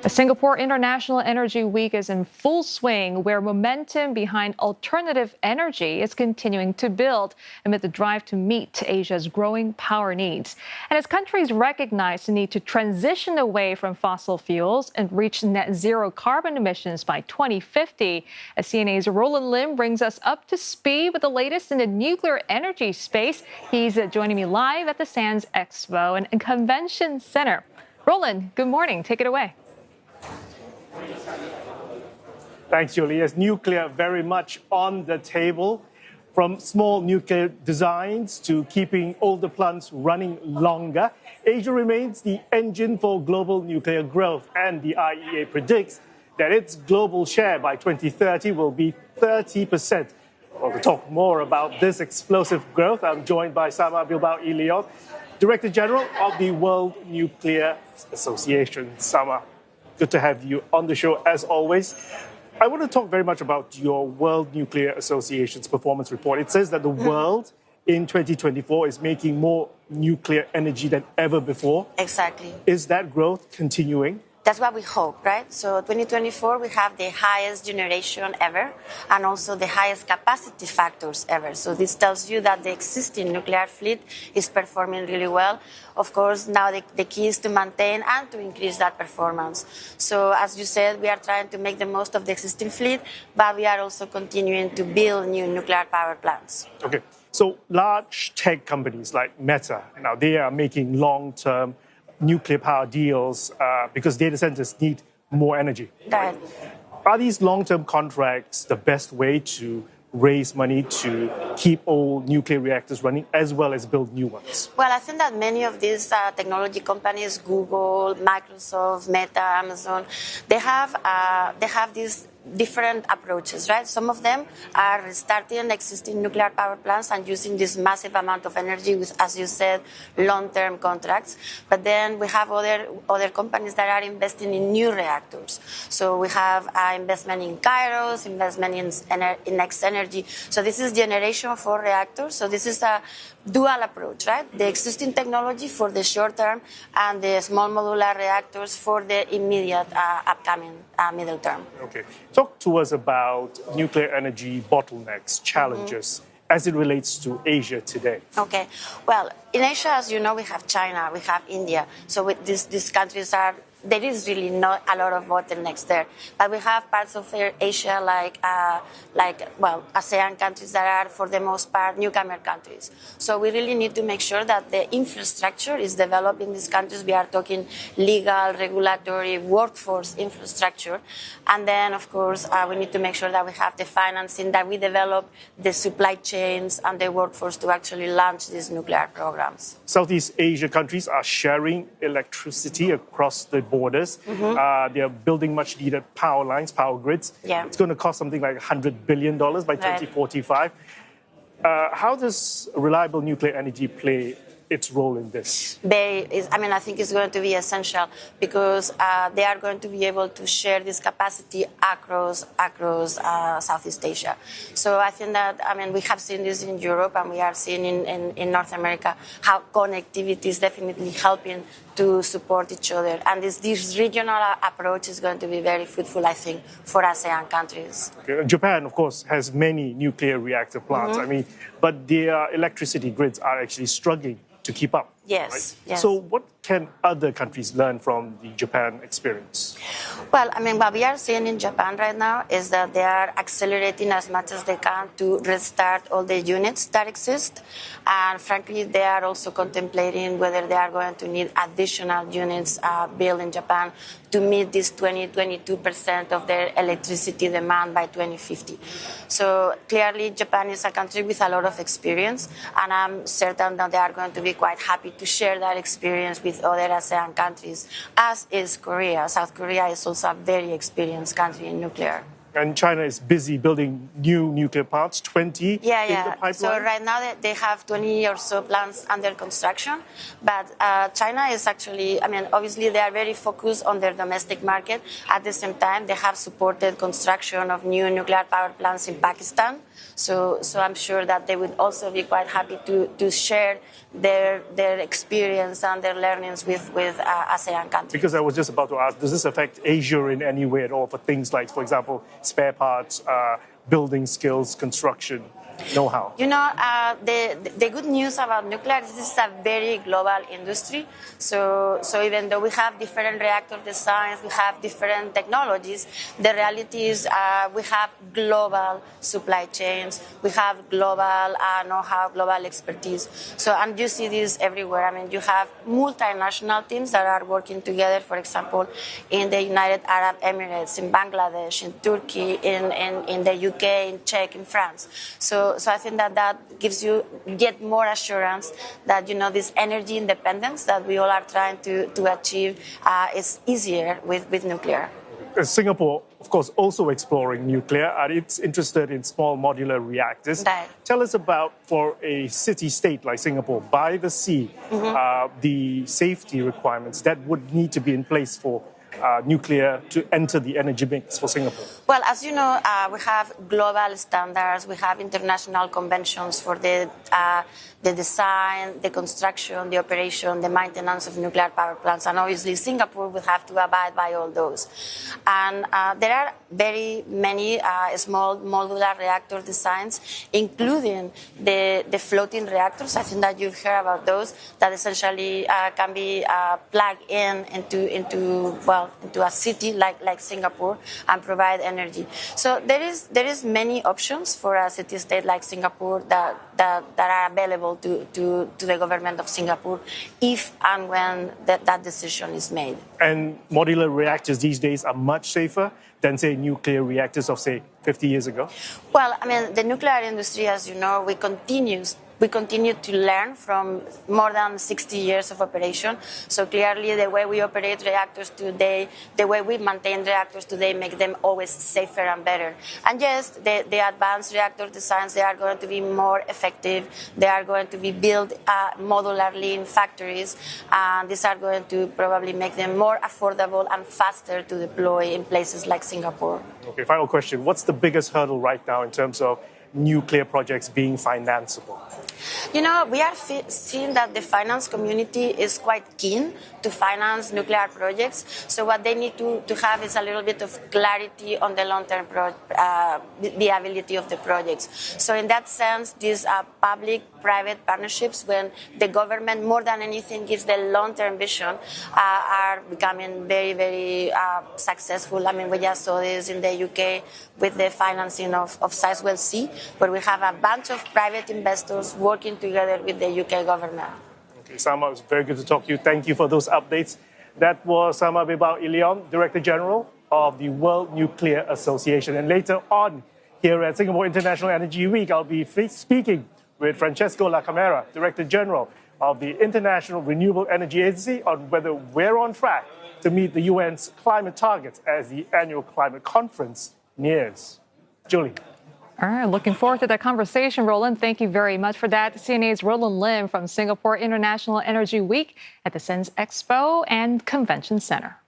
The Singapore International Energy Week is in full swing, where momentum behind alternative energy is continuing to build amid the drive to meet Asia's growing power needs. And as countries recognize the need to transition away from fossil fuels and reach net zero carbon emissions by 2050, CNA's Roland Lim brings us up to speed with the latest in the nuclear energy space. He's joining me live at the SANS Expo and Convention Center. Roland, good morning. Take it away. Thanks, Julie. As nuclear very much on the table, from small nuclear designs to keeping older plants running longer, Asia remains the engine for global nuclear growth, and the IEA predicts that its global share by 2030 will be 30%. Well, to talk more about this explosive growth, I'm joined by Sama Bilbao y Leon, Director General of the World Nuclear Association. Sama, good to have you on the show as always. I want to talk very much about your World Nuclear Association's performance report. It says that the world in 2024 is making more nuclear energy than ever before. Exactly. Is that growth continuing? That's what we hope, right? So 2024, we have the highest generation ever and also the highest capacity factors ever. So this tells you that the existing nuclear fleet is performing really well. Of course, now the key is to maintain and to increase that performance. So as you said, we are trying to make the most of the existing fleet, but we are also continuing to build new nuclear power plants. Okay. So large tech companies like Meta, now they are making long-term nuclear power deals because data centers need more energy. Right. Are these long-term contracts the best way to raise money to keep old nuclear reactors running as well as build new ones? Well, I think that many of these technology companies, Google, Microsoft, Meta, Amazon, they have these different approaches, right? Some of them are restarting existing nuclear power plants and using this massive amount of energy with, as you said, long-term contracts. But then we have other companies that are investing in new reactors. So we have investment in Kairos, investment in Next Energy. So this is generation 4 reactors. So this is a dual approach, right? The existing technology for the short term and the small modular reactors for the immediate upcoming middle term. Okay. Talk to us about nuclear energy bottlenecks, challenges, as it relates to Asia today. Okay. Well, in Asia, as you know, we have China, we have India. So with these countries there is really not a lot of bottlenecks there. But we have parts of Asia like ASEAN countries that are, for the most part, newcomer countries. So we really need to make sure that the infrastructure is developed in these countries. We are talking legal, regulatory, workforce infrastructure. And then, of course, we need to make sure that we have the financing, that we develop the supply chains and the workforce to actually launch these nuclear programs. Southeast Asia countries are sharing electricity across the borders. They are building much needed power lines, power grids. Yeah. It's going to cost something like $100 billion by 2045. How does reliable nuclear energy play its role in this? I think it's going to be essential because they are going to be able to share this capacity across Southeast Asia. So I think that, we have seen this in Europe and we are seeing in North America how connectivity is definitely helping to support each other. And this regional approach is going to be very fruitful, I think, for ASEAN countries. Okay. Japan, of course, has many nuclear reactor plants. But their electricity grids are actually struggling to keep up. Yes, right? yes. So what can other countries learn from the Japan experience? Well, what we are seeing in Japan right now is that they are accelerating as much as they can to restart all the units that exist. And frankly, they are also contemplating whether they are going to need additional units built in Japan to meet this 22% of their electricity demand by 2050. So clearly, Japan is a country with a lot of experience, and I'm certain that they are going to be quite happy to share that experience with other ASEAN countries, as is Korea. South Korea is also a very experienced country in nuclear. And China is busy building new nuclear plants, 20 in the pipeline. So right now they have 20 or so plants under construction. But China is actually, obviously they are very focused on their domestic market. At the same time, they have supported construction of new nuclear power plants in Pakistan. So I'm sure that they would also be quite happy to share their experience and their learnings with ASEAN countries. Because I was just about to ask, does this affect Asia in any way at all for things like, for example, spare parts, building skills, construction, know-how? The good news about nuclear is this is a very global industry. So even though we have different reactor designs, we have different technologies, the reality is we have global supply chains, we have global know-how, global expertise. And you see this everywhere. You have multinational teams that are working together, for example, in the United Arab Emirates, in Bangladesh, in Turkey, in the UK, in Czech, in France. So I think that gives you yet more assurance that, this energy independence that we all are trying to achieve is easier with nuclear. Singapore, of course, also exploring nuclear, and it's interested in small modular reactors. Right. Tell us about, for a city-state like Singapore, by the sea, the safety requirements that would need to be in place for nuclear to enter the energy mix for Singapore? Well, as you know, we have global standards, we have international conventions for the design, the construction, the operation, the maintenance of nuclear power plants, and obviously Singapore will have to abide by all those. And there are very many small modular reactor designs, including the floating reactors. I think that you've heard about those that essentially can be plugged into a city like Singapore and provide energy. So there is many options for a city-state like Singapore that are available to the government of Singapore if and when that decision is made. And modular reactors these days are much safer than, say, nuclear reactors of, say, 50 years ago? Well, the nuclear industry, as you know, we continue to learn from more than 60 years of operation. So clearly the way we operate reactors today, the way we maintain reactors today make them always safer and better. And yes, the advanced reactor designs, they are going to be more effective. They are going to be built modularly in factories. And these are going to probably make them more affordable and faster to deploy in places like Singapore. Okay, final question. What's the biggest hurdle right now in terms of nuclear projects being financeable? We are seeing that the finance community is quite keen to finance nuclear projects. So what they need to have is a little bit of clarity on the long-term viability of the projects. So in that sense, these public-private partnerships, when the government, more than anything, gives the long-term vision, are becoming very, very successful. We just saw this in the UK with the financing of Sizewell C, where we have a bunch of private investors working together with the UK government. Okay, Sama, it was very good to talk to you. Thank you for those updates. That was Sama Bilbao y Leon, Director General of the World Nuclear Association. And later on, here at Singapore International Energy Week, I'll be speaking with Francesco La Camera, Director General of the International Renewable Energy Agency, on whether we're on track to meet the UN's climate targets as the annual climate conference nears. Julie. All right, looking forward to that conversation, Roland. Thank you very much for that. CNA's Roland Lim from Singapore International Energy Week at the SENS Expo and Convention Center.